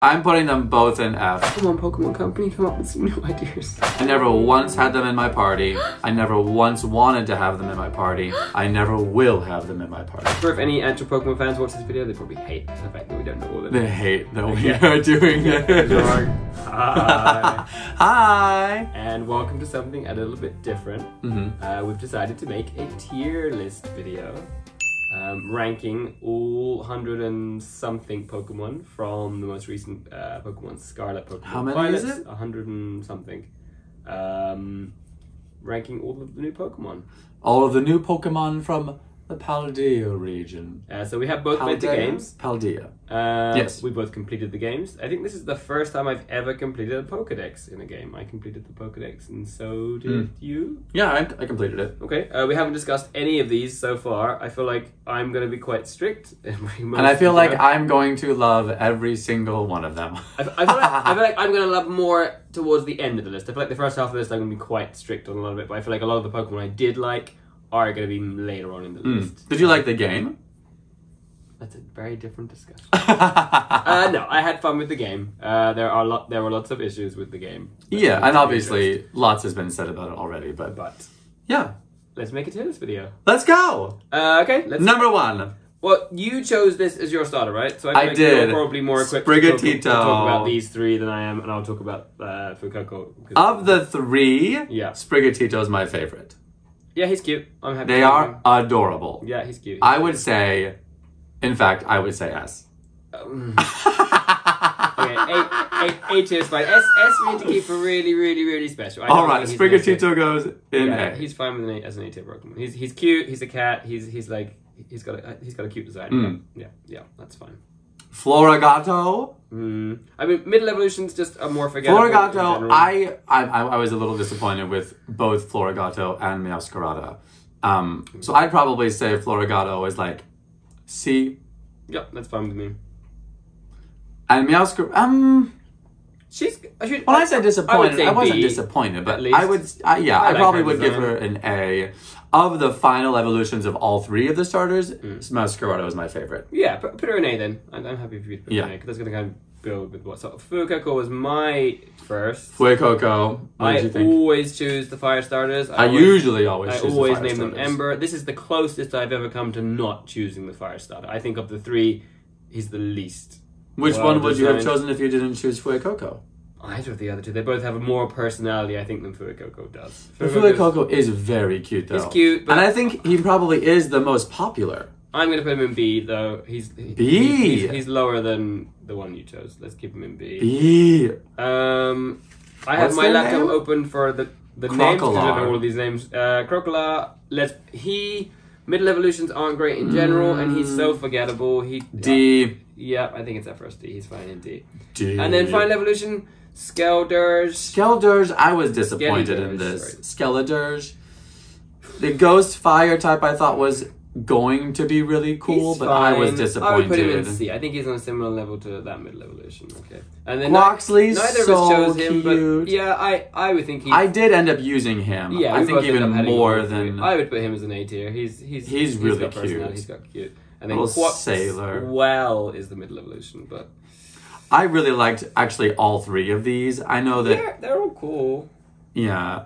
I'm putting them both in F. Come on, Pokemon Company, come up with some new ideas. I never once had them in my party. I never once wanted to have them in my party. I never will have them in my party. For if any actual Pokemon fans watch this video, they probably hate the fact that we don't know all of them. They hate that we are doing it. Hi. Hi. And welcome to something a little bit different. We've decided to make a tier list video. Ranking all 100 and something Pokemon from the most recent Pokemon Scarlet, Pokemon How many Violet, is it? 100 and something. Ranking all of the new Pokemon. All of the new Pokemon from the Paldea region. So we have both played the games. Paldea. Yes. We both completed the games. I think this is the first time I've ever completed a Pokedex in a game. I completed the Pokedex and so did you? Yeah, I completed it. Okay, we haven't discussed any of these so far. I feel like I'm going to be quite strict. And I feel like I'm going to love every single one of them. I feel like I'm going to love more towards the end of the list. I feel like the first half of the list I'm going to be quite strict on a lot of it, but I feel like a lot of the Pokemon I did like are going to be later on in the list. Did you like the game? That's a very different discussion. No, I had fun with the game. There were lots of issues with the game. Yeah, and obviously lots has been said about it already, but yeah. Let's make a tier list video. Let's go! Okay, let's... Number 1. Well, you chose this as your starter, right? So I feel like did. You're probably more equipped Sprigatito. to talk about these three than I am, and I'll talk about Fuecoco. Of the 3, yeah, Sprigatito is my favorite. Yeah, he's cute. I'm happy. They are adorable. Yeah, he's cute. I would say, in fact, I would say S. Okay, A tier is fine. S we need to keep for really, really, really special. Alright, Sprigatito goes in A. He's fine with as an A tier Pokemon. He's cute. He's a cat. He's got a cute design. Yeah, that's fine. Floragato. I mean, middle evolutions just are more forgettable. Floragato, I was a little disappointed with both Floragato and Meowscarada. So I'd probably say Floragato is like C. Yep, that's fine with me. And Meowscarada, when I say disappointed, I wasn't disappointed, but I probably would give her an A. Of the final evolutions of all 3 of the starters, Meowscarada is my favorite. Yeah, put her in A then. I'm happy for you to put her in A, because that's going to kind of build with what. So Fuecoco was my first. Fuecoco, what did you think? I always choose the fire starters. I usually always choose the fire name starters. them Ember. This is the closest I've ever come to not choosing the fire starter. I think of the 3, he's the least. Which one would you have chosen if you didn't choose Fuecoco? Either of the other 2. They both have more personality, I think, than Fuecoco does. Fuecoco is very cute, though. He's cute, but... And I think he probably is the most popular. I'm going to put him in B, though. He's lower than the one you chose. Let's keep him in B. B. I have my laptop open for the names, because I don't know all of these names. Crocalor, middle evolutions aren't great in general, and he's so forgettable. D. Yeah, I think it's that first D. He's fine in D. D. And then final evolution... Skeldurge, I was disappointed in this. Skeledurge. The ghost fire type I thought was going to be really cool, but I was disappointed. I would put him in C. I think he's on a similar level to that middle evolution. Okay. And then Quaxly's neither of us chose him, but yeah, I would think I did end up using him. Yeah, I think even more than... I would put him as an A tier. He's really cute. He's got cute. And then Quaxly is the middle evolution, but... I really liked, actually, all 3 of these. I know that... They're all cool. Yeah.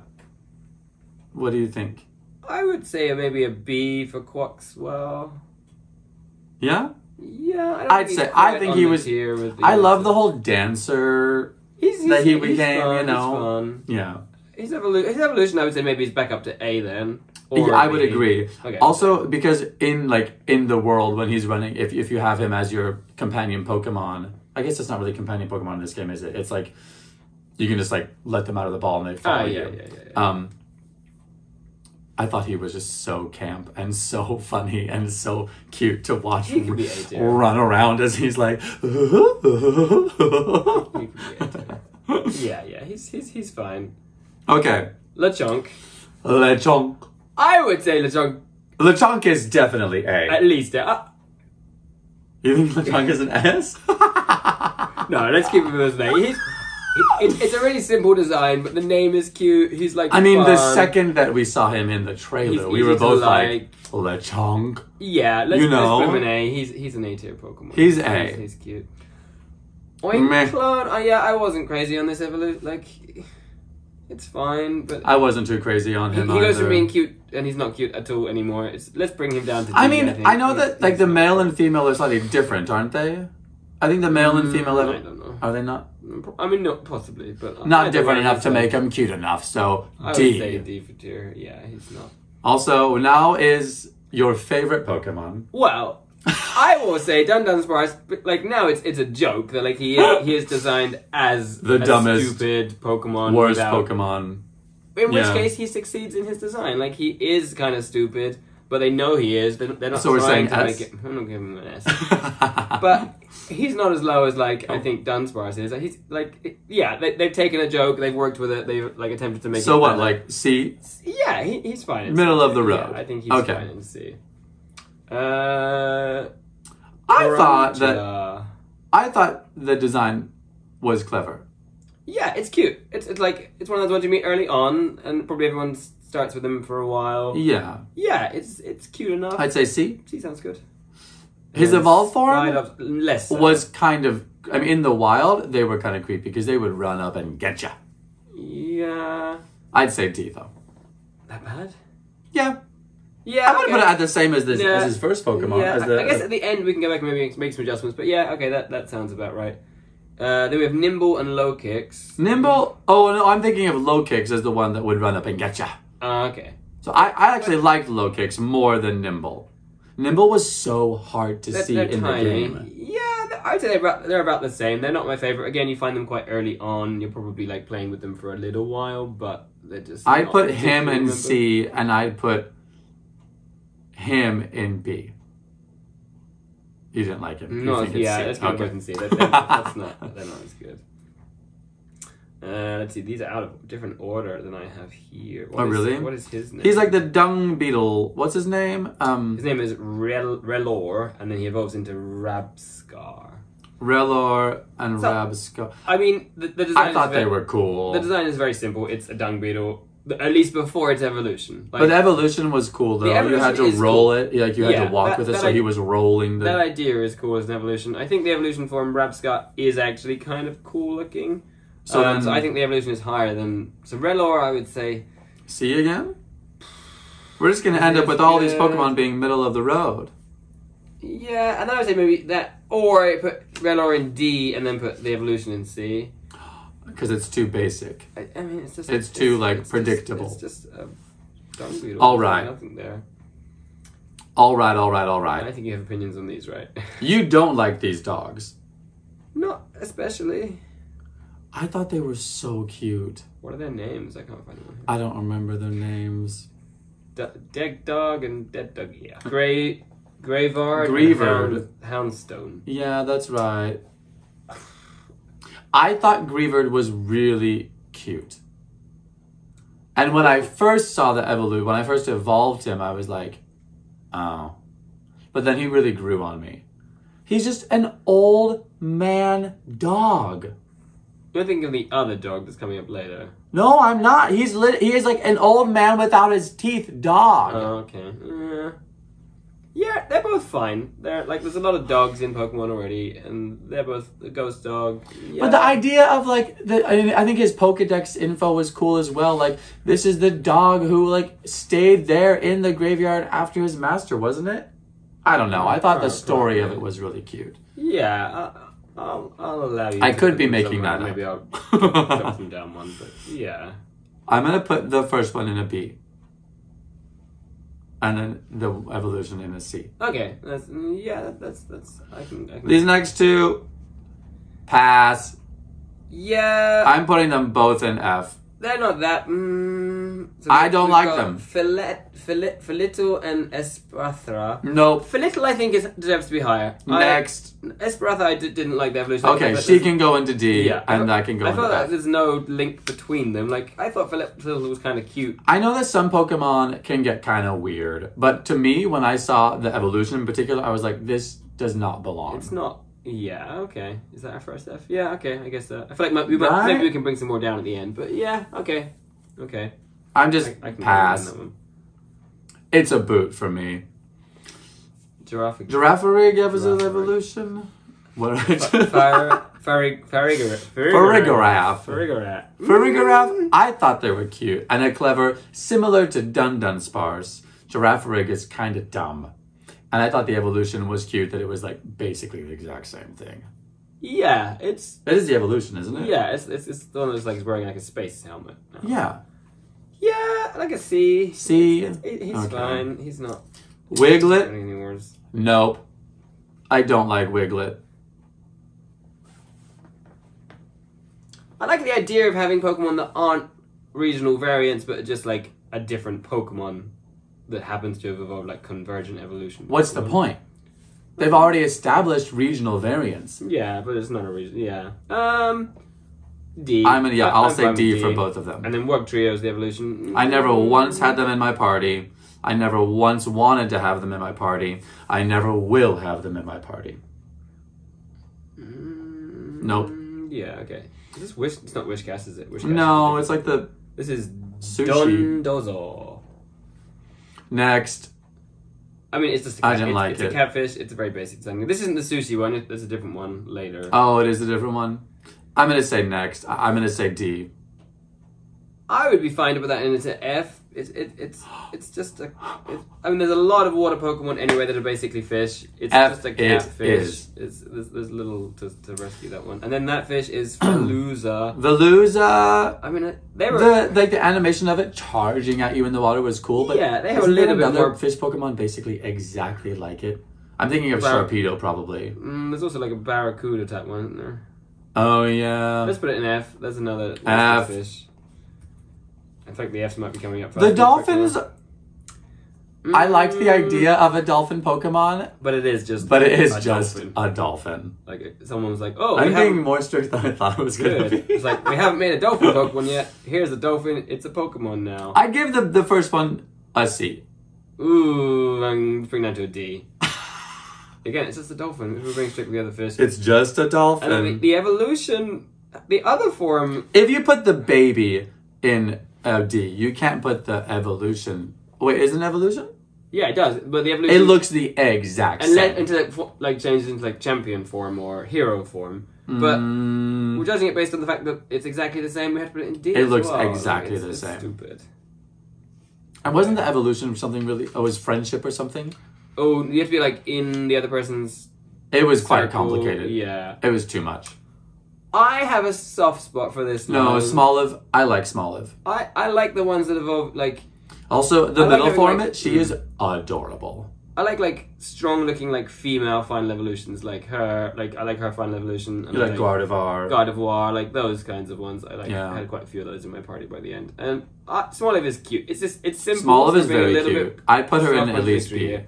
What do you think? I would say maybe a B for Quaxwell. Yeah? Yeah, I think he was... I love the whole dancer that he became, fun, you know. He's fun. Yeah. His evolution, I would say maybe he's back up to A then. Yeah, I would agree. Okay. Also, because in the world when he's running, if you have him as your companion Pokemon, I guess it's not really companion Pokemon in this game, is it? It's like you can just let them out of the ball and they follow you. Yeah. I thought he was just so camp and so funny and so cute to watch him run around as he's like. Yeah, he's fine. Okay. Lechonk. I would say Lechonk. Lechonk is definitely A. At least You think Lechonk is an S? No, let's keep him as an A. It's a really simple design, but the name is cute. He's like. I mean, the second that we saw him in the trailer, we were both like Lechonk. Yeah, let's put him in A. He's an A tier Pokemon. He's A. He's cute. Oincloud, yeah, I wasn't crazy on this evolution. Like, it's fine, but I wasn't too crazy on him. He goes from being cute, and he's not cute at all anymore. Let's bring him down to D, I mean, I know that like the male and female are slightly different, aren't they? I think the male and female I don't know. Are they not? I mean, no, possibly, but not different enough to make him cute enough. So I would D. say D for tier. Yeah, he's not. Also, now is your favorite Pokemon. Well, I will say Dudunsparce, but like now it's a joke that like he is designed as the dumbest, stupid Pokemon, worst Pokemon. In which case he succeeds in his design. Like he is kind of stupid, but they know he is. They're not so trying to make it. I'm not giving him an S, but he's not as low as like I think Dunsparce is. He's like they've taken a joke, they've worked with it, they've like attempted to make. So it what, better. like C? Yeah, he's fine. In Middle C. of the road. Yeah, I think he's fine in C. I thought the design was clever. Yeah, it's cute. It's like it's one of those ones you meet early on, and probably everyone starts with him for a while. Yeah. Yeah, it's cute enough. I'd say C. C sounds good. His evolved form right up, less so. was kind of. I mean, in the wild, they were kind of creepy because they would run up and get you. Yeah. I'd say D though. That bad? Yeah. Yeah, I'm gonna put it at the same as as his first Pokemon. Yeah, as I guess at the end we can go back and maybe make some adjustments. But yeah, okay, that sounds about right. Then we have Nimble and Low Kicks. Nimble? Oh no, I'm thinking of Low Kicks as the one that would run up and get ya. Okay. So I actually liked Low Kicks more than Nimble. Nimble was so hard to see in tiny. the game. Yeah, I'd say they're about the same. They're not my favorite. Again, you find them quite early on. You're probably like playing with them for a little while, but they're just. I'd put him in C, and I'd put him in B. You didn't like him. No, yeah, let's go both and C. They're not as good. Let's see, these are out of different order than I have here. Really? What is his name? He's like the dung beetle. What's his name? His name is Relor, and then he evolves into Rabscar. Relor and Rabscar. I mean, the design. I thought they were cool. The design is very simple. It's a dung beetle. At least before its evolution. But the evolution was cool, though. You had to roll it. Like, you had to walk with it, so he was rolling. That idea is cool as an evolution. I think the evolution form Rabscar is actually kind of cool looking. So I think the evolution is higher than... So Relor, I would say... C again? We're just going to end up with all these Pokemon being middle of the road. Yeah, and then I would say maybe that... Or I put Relor in D and then put the evolution in C. Because it's too basic. I mean, it's just... It's too, predictable. It's just a dung beetle. All right. Nothing there. All right. I think you have opinions on these, right? You don't like these dogs. Not especially. I thought they were so cute. What are their names? I can't find them. I don't remember their names. Dead Dog and Dead Dog, yeah. Greivard and Houndstone. Yeah, that's right. I thought Greivard was really cute. And when I first saw the evolution, when I first evolved him, I was like, oh. But then he really grew on me. He's just an old man dog. You're thinking of the other dog that's coming up later. No, I'm not. He is like an old man without his teeth dog. Oh, okay. Yeah, they're both fine. They're like, there's a lot of dogs in Pokemon already, and they're both a ghost dog. Yeah. But the idea of like, I think his Pokedex info was cool as well. Like, this is the dog who like stayed there in the graveyard after his master, wasn't it? I don't know. I thought the story of it was really cute. Yeah, I'll allow you. I could be making that up. Maybe I'll jump them down one, but yeah. I'm gonna put the first one in a B. And then the evolution in a C. Okay, that's I can. These next two, pass. Yeah. I'm putting them both in F. They're not that. So I don't like them. Filittle and Espathra. Nope. Filittle, I think, deserves to be higher. Next. Espathra, I didn't like the evolution. Okay, she can go into D, and I can go into F. I thought there's no link between them. Like, I thought Filittle was kind of cute. I know that some Pokemon can get kind of weird, but to me, when I saw the evolution in particular, I was like, this does not belong. It's not. Yeah, okay. Is that our first F? Yeah, okay, I guess I feel like maybe we can bring some more down at the end, but yeah, okay. Okay. I'm just I can pass. that one. It's a boot for me. Girafarig Girafarig evolution? What? Farigiraf. I thought they were cute and a clever, similar to Dudunsparce. Girafarig is kind of dumb, and I thought the evolution was cute. That it was like basically the exact same thing. Yeah, it is the evolution, isn't it? Yeah, it's the one that's like wearing like a space helmet. No. Yeah. Yeah, like a C. C. He's fine. He's not. Wiglet. Any worse. Nope. I don't like Wiglet. I like the idea of having Pokemon that aren't regional variants, but just like a different Pokemon that happens to have evolved like convergent evolution. What's the point? They've already established regional variants. Yeah, but it's not a reason. Yeah. D. I'll say D for both of them. And then Wug Trio is the evolution. I never once had them in my party. I never once wanted to have them in my party. I never will have them in my party. Nope. Yeah, okay. Is this Wish? It's not Wishcast, is it? Wishcast no, it's like the This is sushi. Dondozo. Next. I mean, it's just a it's a catfish. It's a very basic design. This isn't the sushi one. There's a different one later. Oh, it is a different one? I'm going to say next. I'm going to say D. I would be fine with that, and it's an F. It's just a. I mean, there's a lot of water Pokemon anyway that are basically fish. It's F just a catfish. There's little to rescue that one, and then that fish is Veluza. Veluza. I mean, they were the animation of it charging at you in the water was cool, but yeah, they have a little bit more fish Pokemon basically exactly like it. I'm thinking of Sharpedo probably. There's also like a Barracuda type one, isn't there? Oh yeah. Let's put it in F. There's another F. fish. I think the F's might be coming up. The dolphins. I liked the idea of a dolphin Pokemon, but it is just a dolphin. Like someone was like, "Oh, I'm being more strict than I thought it was going to be." It's like we haven't made a dolphin Pokemon yet. Here's a dolphin. It's a Pokemon now. I give the first one a C. Ooh, I'm bringing that to a D. Again, it's just a dolphin. We're being strict with the other fish. It's just a dolphin. And then the evolution, the other form. If you put the baby in a D, you can't put the evolution. Wait, is it an evolution? Yeah, it does. But the evolution. It looks the exact same. And into changes into like champion form or hero form. But we're judging it based on the fact that it's exactly the same. We have to put it in D. It looks exactly the same. Stupid. And wasn't the evolution something really? Oh, it was friendship or something? Oh, you have to be like in the other person's. It was quite complicated. Yeah. It was too much. I have a soft spot for this. No, Smoliv. I like Smoliv. I like the ones that evolve like. Also, the middle form, she is adorable. I like strong looking like female final evolutions like her. Like I like her final evolution. And you like Gardevoir. Gardevoir, like those kinds of ones. I like. Yeah. I had quite a few of those in my party by the end. And Smoliv is cute. It's simple. Smoliv is very cute. I put her in at least B. Here.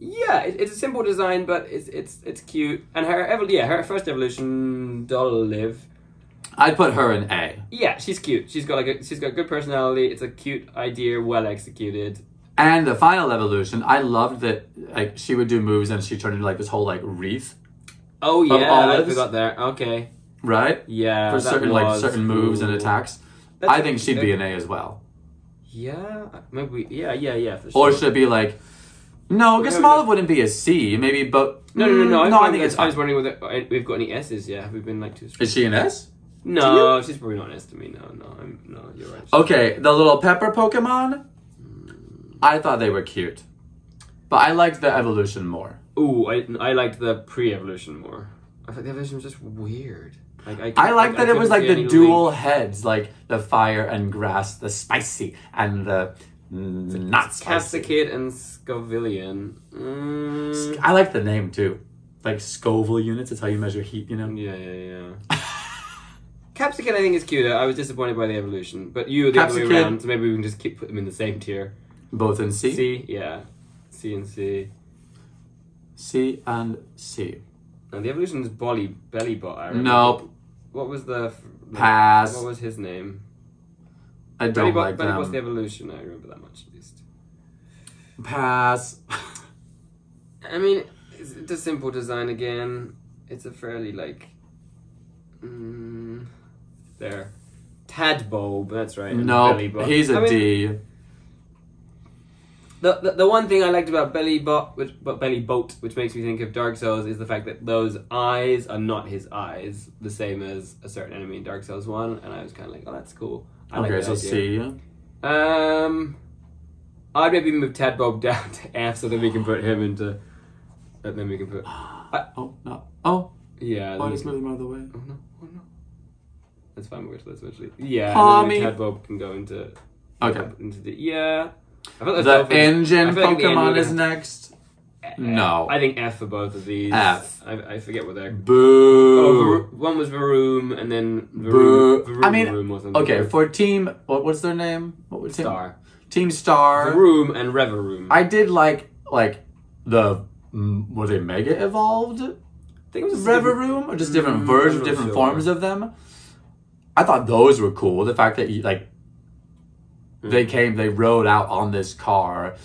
Yeah, it's a simple design, but it's cute. And her first evolution, Dolliv. I'd put her in A. Yeah, she's cute. She's got good personality. It's a cute idea, well executed. And the final evolution, I loved that like she would do moves and she turned into like this whole like wreath. Oh yeah, I forgot there. Okay. Right? Yeah. For certain moves and attacks. I think she'd be an A as well. Yeah, maybe. Yeah. For sure. Or should it be like? No, because Smoliv wouldn't be a C. Maybe, but no. I think it's fine. I was wondering whether we've got any S's. Yeah, we've been like too. Is she an S? No, she's probably not an S to me. No, you're right. Okay, the little pepper Pokemon. I thought they were cute, but I liked the evolution more. Ooh, I liked the pre-evolution more. I thought the evolution was just weird. I liked that it was like the dual heads, like the fire and grass, the spicy and the not spicy. Capsakid and Scovillian. I like the name too. Like Scoville units, it's how you measure heat, you know? Yeah. Capsakid I think is cuter. I was disappointed by the evolution. But you the other way around, so maybe we can just put them in the same tier. Both in C? C, yeah. C and C. C and C. And the evolution is Bellibolt. Nope. What was the... Pass. What was his name? I don't like them. Bellibolt's the evolution, I remember that much at least. Pass. I mean, it's a simple design again. It's a fairly like... there. Tadbulb, that's right. Nope, he's a D. The one thing I liked about Bellibolt, which makes me think of Dark Souls, is the fact that those eyes are not his eyes, the same as a certain enemy in Dark Souls 1, and I was kind of like, oh, that's cool. Okay, so C. I'd maybe move Tadbulb down to F so that we can put him into... And then we can put... oh, no. Oh. Yeah. Oh, I just moved him out of the way. Oh, no. Oh, no. That's fine, we'll get to this eventually. Yeah, Pommy. and then Tadbulb can go into... Okay. Into the... Yeah. I feel like The engine I feel like the Pokemon engine is next. No. I think F for both of these. F. I forget what they're... Boo. One was Varoom, and then Boo. Varoom, I mean, Varoom or something. okay, for Team... What's their name? What was Star. Team Star. Varoom and Revaroom. I did like the... were they Mega Evolved? I think it was Revaroom? Or just different versions, different forms of them? I thought those were cool. The fact that, they rode out on this car,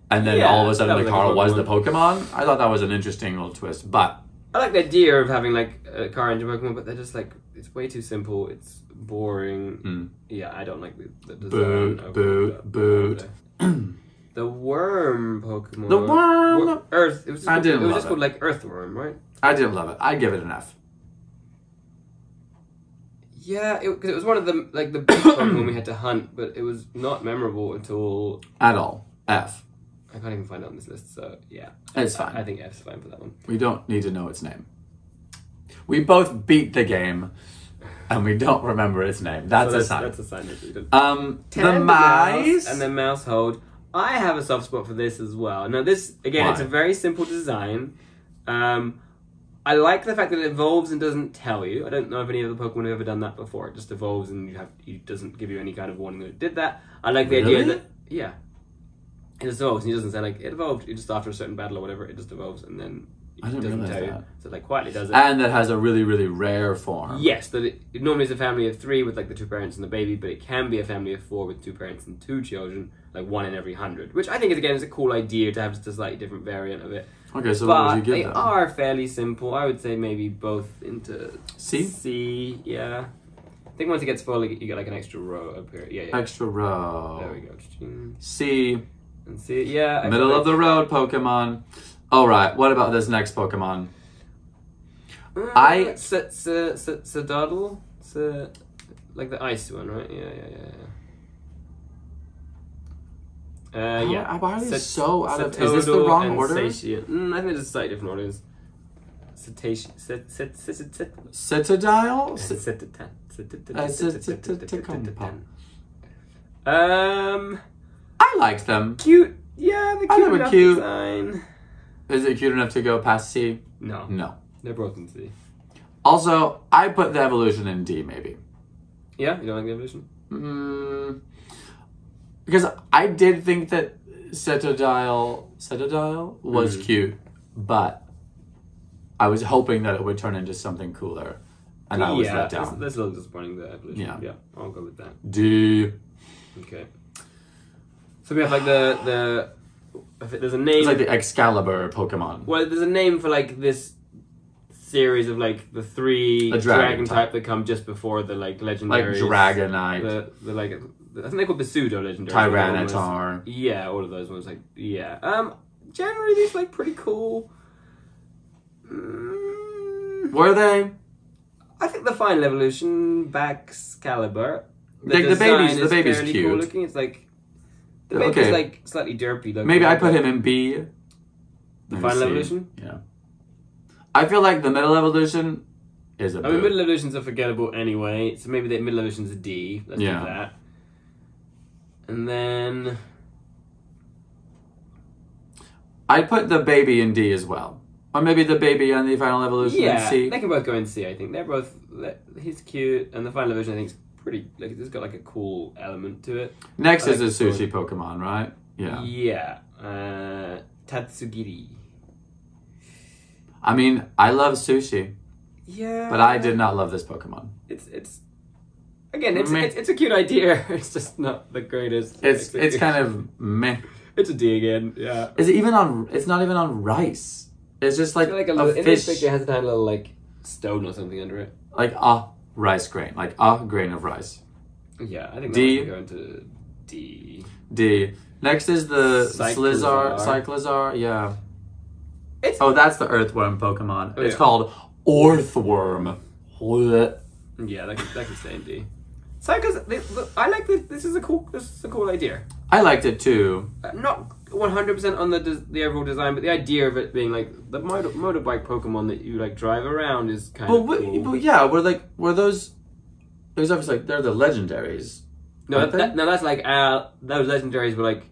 and then all of a sudden the car was the Pokemon. I thought that was an interesting little twist, but... I like the idea of having, a car engine Pokemon, but they're just, it's way too simple. It's boring. Yeah, I don't like the design. Boot. The worm Pokemon. The worm! Earth. It was just, I didn't it was love just called, Earthworm, right? I didn't love it. I'd give it an F. Yeah, because it was one of the the big Pokemon we had to hunt, but it was not memorable at all. At all. F. I can't even find it on this list, so yeah. It's fine. I think F's fine for that one. We don't need to know its name. We both beat the game, and we don't remember its name. That's a sign. That's a sign that we did. The mice. And the Mousehold. I have a soft spot for this as well. Now this, again, it's a very simple design. I like the fact that it evolves and doesn't tell you. I don't know if any of the Pokemon have ever done that before. It just evolves and it doesn't give you any kind of warning that it did that. I like the idea that, yeah. It just evolves and it doesn't say, it evolved. It just after a certain battle or whatever, it just evolves and then I didn't doesn't realize tell that. you. So it quietly does it. And that has a really, really rare form. Yes, that it normally is a family of 3 with the 2 parents and the baby, but it can be a family of 4 with 2 parents and 2 children, 1 in every 100, which I think is a cool idea to have just a slightly different variant of it. Okay, so but what would you give them? They are fairly simple. I would say maybe both into C? C, yeah. I think once it gets full, you get an extra row up here. Yeah. Extra row. There we go. C. And C, yeah. Middle of the road Pokemon. Alright, what about this next Pokemon? Cetoddle? The ice one, right? Yeah. Why are they so out of... Is this the wrong order? I think there's slightly different orders. Cetoddle? I liked them. Cute. Yeah, they're cute enough design. Is it cute enough to go past C? No. They're both in C. Also, I put the evolution in D, maybe. Yeah? You don't like the evolution? Because I did think that Cetoddle was cute, but I was hoping that it would turn into something cooler, and I was let down. That's a little disappointing, the evolution. Yeah, I'll go with that. D. Okay. So we have there's a name... It's like the Excalibur Pokemon. Well, there's a name for this series of the 3 dragon type that come just before the legendaries. Dragonite. I think they're called the pseudo legendaries. Tyranitar. Yeah, all of those ones. Generally these pretty cool. Were they? I think the final evolution, Baxcalibur. The baby's cute. Cool looking. It's the baby's slightly derpy looking. Maybe I put him in B. The final evolution? Yeah. I feel like the middle evolution is a B. Middle evolutions are forgettable anyway, so maybe the middle evolution's a D. Let's do that. And then... I'd put the baby in D as well. Or maybe the baby and the final evolution in C. They can both go in C, I think. They're both... He's cute, and the final evolution, I think, is pretty... it's got a cool element to it. Next is a sushi Pokemon, right? Yeah. Yeah. Tatsugiri. I love sushi. Yeah. But I did not love this Pokemon. It's a cute idea. It's just not the greatest. It's kind of meh. It's a D again. Yeah. Is it even on? It's not even on rice. It's just a fish. In this picture, it has a tiny little stone or something under it. A rice grain, a grain of rice. Yeah, I think D. that would go into D. D. Next is the Cyclizar. Cyclizar, yeah. It's That's the earthworm Pokemon. Oh, It's yeah. called Orthworm. yeah, that can stay in D. Cyclizar, I like this. This is a cool idea. I liked it too. Not 100% on the overall design, but the idea of it being like the motorbike Pokemon that you like drive around is kind of cool. But yeah, were those? It was obviously like they're the legendaries. No, that's like those legendaries were like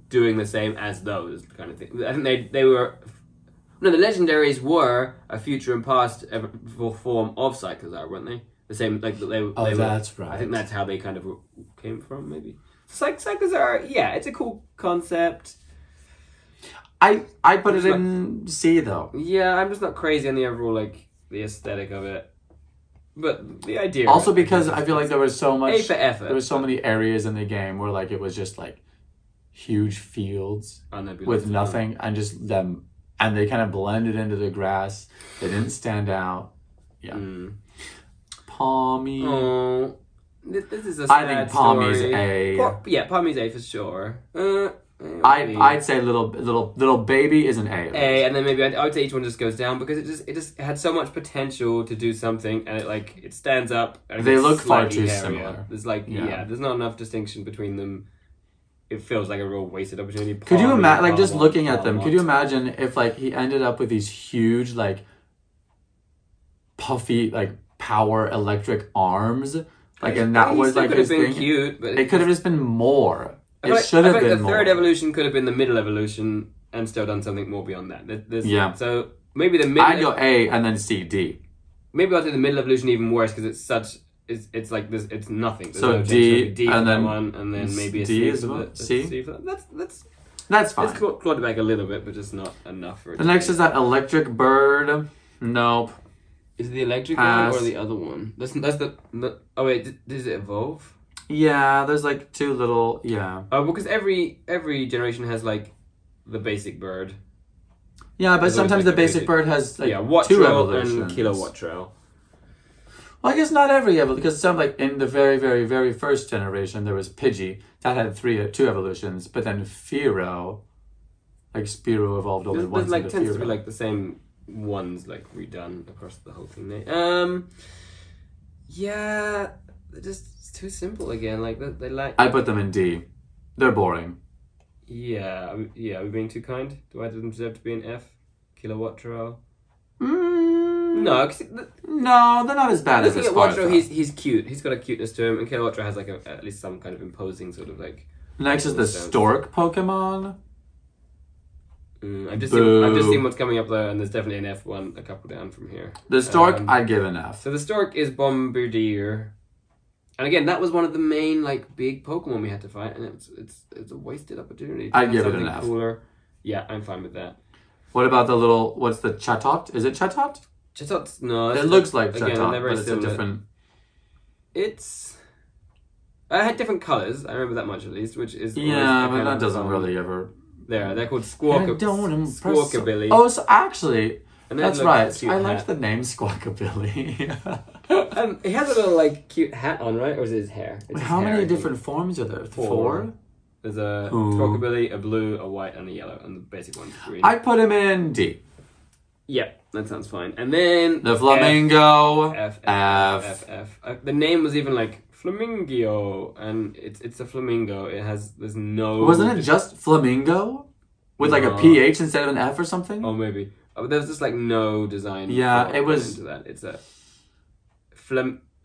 doing the same as those kind of thing. I think they were. No, the legendaries were a future and past form of Cyclizar, weren't they? The same, like they were. That's right. I think that's how they kind of came from, maybe. Cyclizar, yeah, it's a cool concept. I put it in C though. Yeah, I'm just not crazy on the overall like the aesthetic of it, but the idea. Also, because I feel like there was so much. A for effort. There was so many areas in the game where like it was just like huge fields with nothing and just them, and they kind of blended into the grass. They didn't stand out. Yeah. Palmy. Oh, this is a sad I think Palmy's story. A. Yeah, Palmy's A for sure. I'd say little baby is an A. A, and then maybe I would say each one just goes down because it just had so much potential to do something, and it stands up. And they look far slightly too hairier. similar. There's there's not enough distinction between them. It feels like a real wasted opportunity. Could you imagine, like, just looking at them? Could you imagine if like he ended up with these huge, like, puffy, like, power electric arms, like, and that was like his thing? Cute, but it could have just been more. It should have been the more. third evolution could have been the middle evolution and still done something more beyond that. Yeah. So maybe the middle. I'd go A and then C, D. Maybe I'll do the middle evolution even worse because it's such. It's like this. It's nothing. There's So no D, D and for then that one, and then maybe a D C as for well? the C? C for that. That's fine. Let's claw it back a little bit, but just not enough for it. The next is that electric bird. Nope. Is it the electric one or the other one? That's the. Oh wait, does it evolve? Yeah, there's like two little. Yeah. Oh, because every generation has like the basic bird. Yeah, but There's always, sometimes like, the basic bird has like Watt two Trail evolutions. and Kilowatt Trail. Well, I guess not every evolution, because some like in the very, very, very first generation there was Pidgey that had two evolutions, but then Fearow, like Spearow evolved only once. There's like into tends Fearow. to be like the same ones like redone across the whole thing. Yeah, they're just too simple again. Like they like. I put them in D. They're boring. Yeah, are we being too kind? Do either of them deserve to be an F? Kilowatt Trail? No, No, they're not as bad as Watt Trail, he's cute. He's got a cuteness to him, and Kilowatt Trail has like at least some kind of imposing sort of like. Next is the Stork Pokemon. I've just seen what's coming up there, and there's definitely an F1 a couple down from here. The Stork, I'd give an F. So the Stork is Bombirdier. And again, that was one of the main like big Pokemon we had to fight, and it's a wasted opportunity. I'd give it an F. Cooler. Yeah, I'm fine with that. What about the little? What's the Chatot? Is it Chatot? Chatot? No. It looks like again, Chatot, they're but very it's similar. a different. I had different colours. I remember that much at least, which is Yeah, but that doesn't really ever. They're called Squawkabilly. Oh, so actually, that's right. I like the name Squawkabilly. He has a little like cute hat on, right? Or is it his hair? How many different forms are there? Four? There's a Crocalor, a blue, a white, and a yellow, and the basic one's green. I'd put him in D. Yeah, that sounds fine. And then the Flamingo. F. The name was even like Flamingo, and it's a flamingo. There's no. Wasn't it just Flamingo, with like a PH instead of an F or something? Oh, maybe. There's just like no design. Yeah, it was. Into that. It's a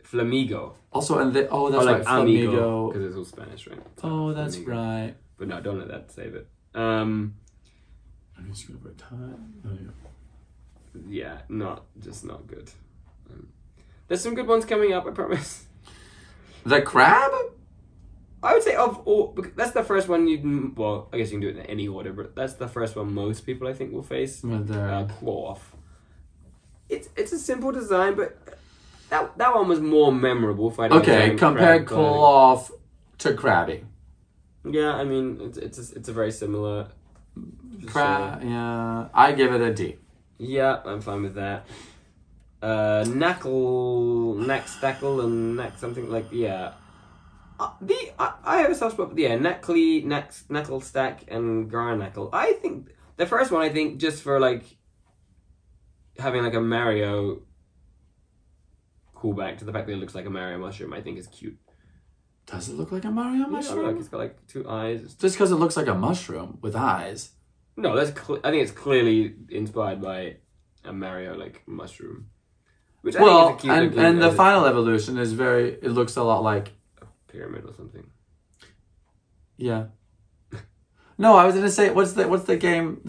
Flamigo. Also, and that's like right, Flamigo. Because it's all Spanish, right? So that's Flamigo. Right. But no, don't let that save it. I'm just gonna put time. Yeah, not good. There's some good ones coming up, I promise. The crab? I would say of all, that's the first one I guess you can do it in any order, but that's the first one most people I think will face. Claw. It's a simple design, but that one was more memorable. Okay, compare Claw to Krabby. Yeah, I mean it's a very similar. Yeah, I give it a D. Yeah, I'm fine with that. Knackle, and Knack something like, yeah. I have a soft spot for Neckley, Neckle Stack, and Garnackle. I think the first one, just for like having like a Mario callback to the fact that it looks like a Mario mushroom, I think is cute. Does it look like a Mario mushroom? Yeah, look, it's got like 2 eyes. Just because it looks like a mushroom with eyes. No, I think it's clearly inspired by a Mario like mushroom. Which I think is a cute and the final evolution is it looks a lot like a pyramid or something. Yeah. No, I was gonna say what's the game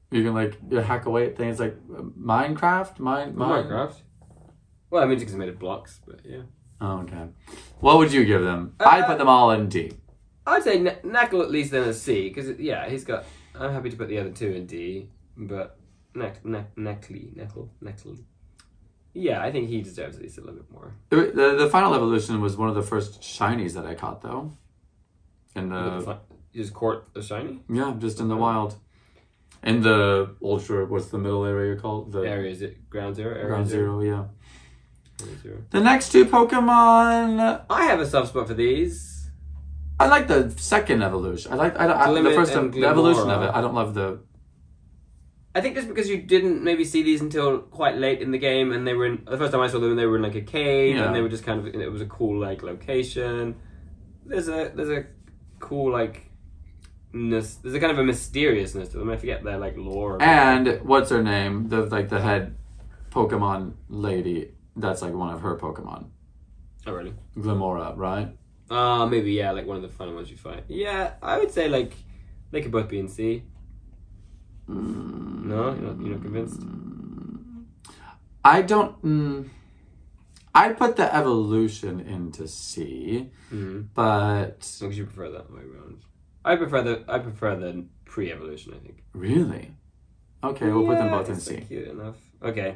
you can like you hack away at things like Minecraft? Minecraft? Well, I mean, because it's made of blocks, but yeah. Oh, okay. What would you give them? I put them all in D. I'd say Knackle at least in a C, because he's got. I'm happy to put the other 2 in D, but Neckley. Yeah, I think he deserves at least a little bit more. The final evolution was one of the first shinies that I caught, though. In the you just caught a shiny? Yeah, just in the wild. In the ultra, what's the middle area called? The area, is it Ground Zero? Ground Zero, yeah. The next 2 Pokemon. I have a soft spot for these. I like the second evolution. I the first the evolution of it. I don't love the. I think just because you didn't maybe see these until quite late in the game, and they were in the first time I saw them, they were in like a cave, and they were just kind of. It was a cool like location. There's a cool like. There's a kind of a mysteriousness to them. I forget their like lore. And what's her name? The head Pokemon lady. That's like one of her Pokemon. Oh really? Glimora, right? Maybe yeah, like one of the final ones you fight. Yeah, I would say like they could both be in C. No, you're not convinced. I don't. I'd put the evolution into C, but because you prefer that way around. I prefer the pre-evolution. I think. Really? Okay, we'll put them both in C. Cute enough. Okay.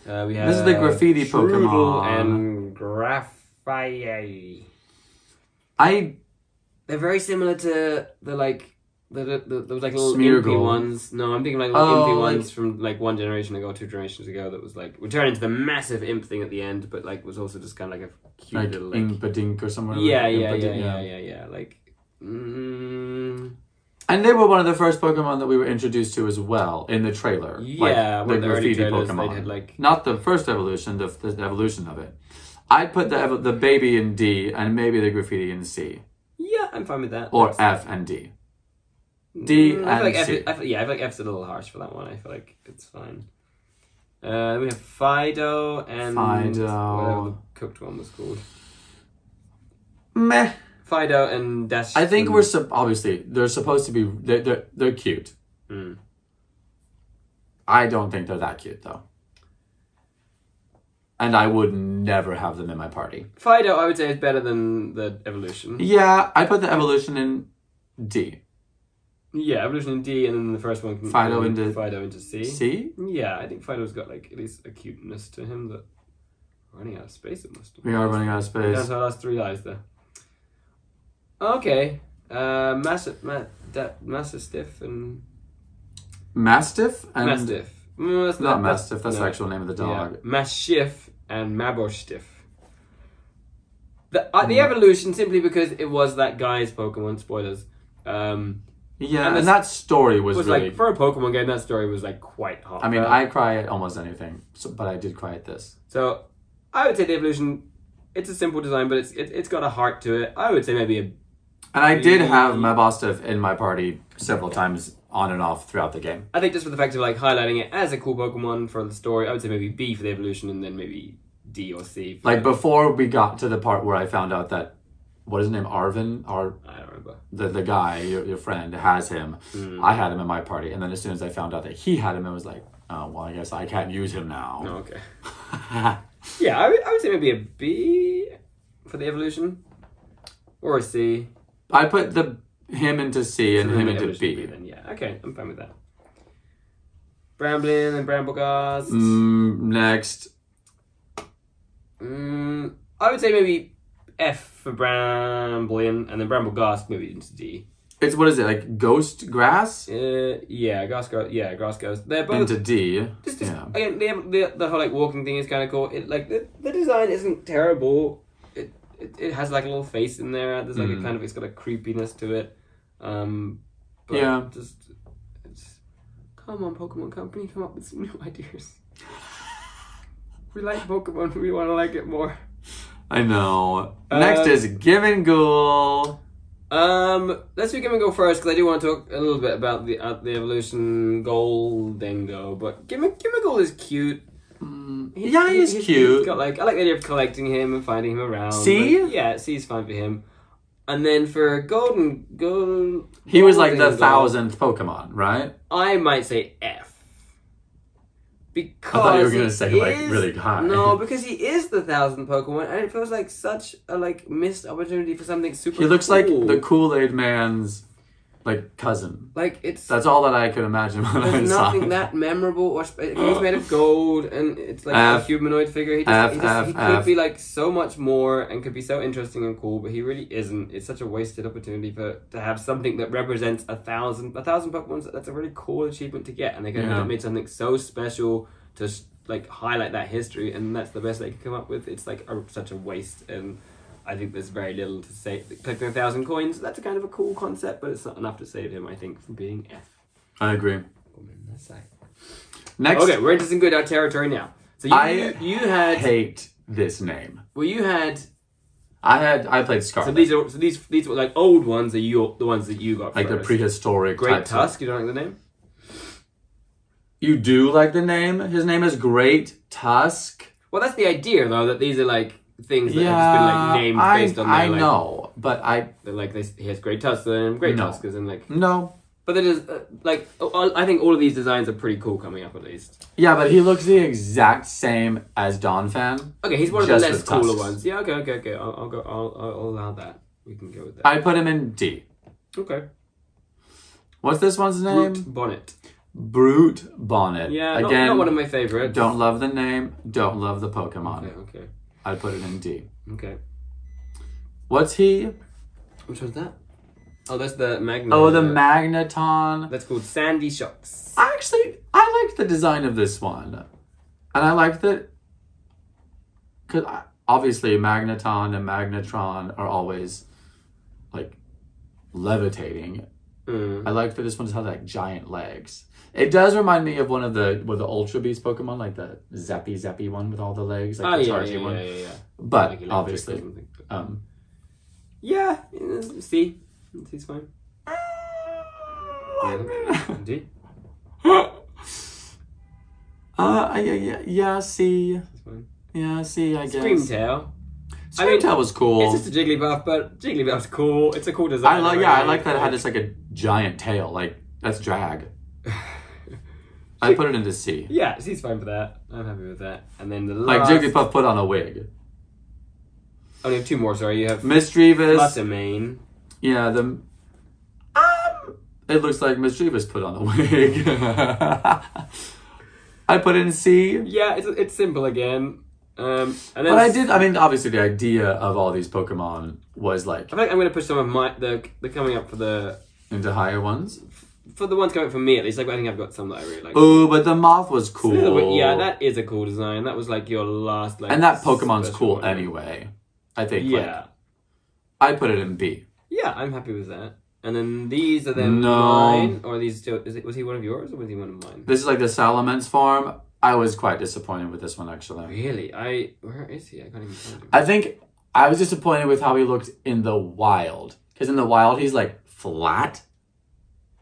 We have this is the graffiti Pokemon and Graphite. They're very similar to the like the like little Smeargle. impy ones. No, I'm thinking like little impy ones from like 1 generation ago, 2 generations ago. That was like would turn into the massive imp thing at the end, but like was also just kind of like a cute like little like Impadink or somewhere. Yeah, like Like. And they were one of the first Pokemon that we were introduced to as well in the trailer. Yeah, like, the graffiti trailers, Pokemon. had like not the first evolution, the evolution of it. I'd put the baby in D and maybe the graffiti in C. Yeah, I'm fine with that. Or F and D. D and I feel like C. I feel like F's a little harsh for that one. I feel like it's fine. We have Fidough and whatever the cooked one was called. Meh. Fidough and Dachsbun. I think we're obviously they're supposed to be they're cute. I don't think they're that cute though, and I would never have them in my party. Fidough, I would say, is better than the evolution. Yeah, I put the evolution in D. Yeah, evolution in D, and then the first one can Fidough into C. C? Yeah, I think Fidough's got like at least a cuteness to him that running out of space. It must. We are running out of space. Down to our last 3 lives there. Okay, Mastiff and Mastiff and Mastiff. Not Mastiff. That's the actual name of the dog. Yeah. Mastiff and Mabostiff. The evolution simply because it was that guy's Pokemon. Spoilers. Yeah, and that story was really like for a Pokemon game. That story was like quite hot. I mean, I cry at almost anything, but I did cry at this. So I would say the evolution. It's a simple design, but it's got a heart to it. I would say maybe a. And I did have Mabostiff in my party several times on and off throughout the game. I think just for the fact of like highlighting it as a cool Pokemon for the story, I would say maybe B for the evolution and then maybe D or C. Like before we got to the part where I found out that, what is his name, Arvin? I don't remember. The guy, your friend, has him. I had him in my party. And then as soon as I found out that he had him, I was like, oh, well, I guess I can't use him now. Oh, okay. Yeah, I would say maybe a B for the evolution. Or a C. I put him into C and him into B. Then, yeah, okay, I'm fine with that. Bramblin and Brambleghast. Next. I would say maybe F for Bramblin and then Brambleghast maybe into D. It's, what is it, like ghost grass? Yeah, grass ghost. They're both into D. Just again, the whole like walking thing is kind of cool. It like the design isn't terrible. It has like a little face in there. There's like a kind of, it's got a creepiness to it. But yeah. It's come on, Pokemon Company, come up with some new ideas. We like Pokemon. We want to like it more. I know. Next is Gimmighoul. Let's do Gimmighoul first, because I do want to talk a little bit about the evolution Goldengo. But Gimmighoul is cute. He's cute. He's got like, I like the idea of collecting him and finding him around. C? Like, yeah, C's fine for him. And then for Golden, he was like the 1000th Pokemon, right? I might say F. Because I thought you were gonna say like really high. No, because he is the 1000th Pokemon, and it feels like such a like missed opportunity for something super. He looks cool. like the Kool-Aid Man's like cousin. Like that's all that I could imagine when I saw. There's nothing that memorable, or he's made of gold, and it's like a humanoid figure. He could be like so much more, and could be so interesting and cool, but he really isn't. It's such a wasted opportunity to have something that represents 1,000 Pokemon. That's a really cool achievement to get, and they could have made something so special to like highlight that history, and that's the best they could come up with. It's like such a waste, and I think there's very little to say. Collecting 1,000 coins, that's a kind of a cool concept, but it's not enough to save him, I think, from being F. I agree. Next. Okay, we're into some good territory now. So you had hate this name. Well, you had. I played Scarlet. So these were like old ones. Are the ones that you got? Like first. The prehistoric. Great Tusk. You don't like the name? You do like the name? His name is Great Tusk. Well, that's the idea, though, that these are like things that have just been like named based on their, I know, but they're like he has Great Tusk and Great Tusk is in like no. But it is like I think all of these designs are pretty cool coming up at least. Yeah, but he looks the exact same as Donphan. Okay, he's one of the less cooler ones. Yeah, okay. I'll allow that. We can go with that. I put him in D. Okay. What's this one's name? Bonnet. Brute Bonnet. Yeah, again, not one of my favorites. Don't love the name. Don't love the Pokemon. Okay. I put it in D. Okay. What's he? Which one's that? Oh, that's the Magnet. Oh, the Magneton. That's called Sandy Shocks. Actually, I liked the design of this one. And I liked that... Because obviously Magneton and Magnetron are always, like, levitating. I like that this one just has, like, giant legs. It does remind me of one of the Ultra Beast Pokemon, like the Zappy one with all the legs. Like the Charizard one. Yeah. But, like obviously... Yeah, C. C's fine. D? Yeah, C. That's fine. Yeah, C, I guess. Screamtail. Screamtail was cool. It's just a Jigglypuff, but Jigglypuff's cool. It's a cool design. I like that it had just like a giant tail. Like, that's drag. I put it into C. Yeah, C's fine for that. I'm happy with that. And then the last... Like Jigglypuff put on a wig. Oh, you have two more, sorry. You have... Misdreavus. Flutter Mane. Yeah, it looks like Misdreavus put on a wig. I put it in C. Yeah, it's simple again. And then obviously the idea of all these Pokemon was like... I think I'm going to push some of the coming up for the... Into higher ones? For the ones coming up for me, at least. Like, I think I've got some that I really like. Oh, but the Moth was cool. Yeah, that is a cool design. That was like your last... Like, and that Pokemon's cool anyway. I think, yeah. I put it in B. Yeah, I'm happy with that. And then these are then mine, or are these still... was he one of yours, or was he one of mine? This is like the Salamence form. I was quite disappointed with this one, actually. Really? Where is he? I can't even find him. I think I was disappointed with how he looked in the wild. Because in the wild, he's like flat.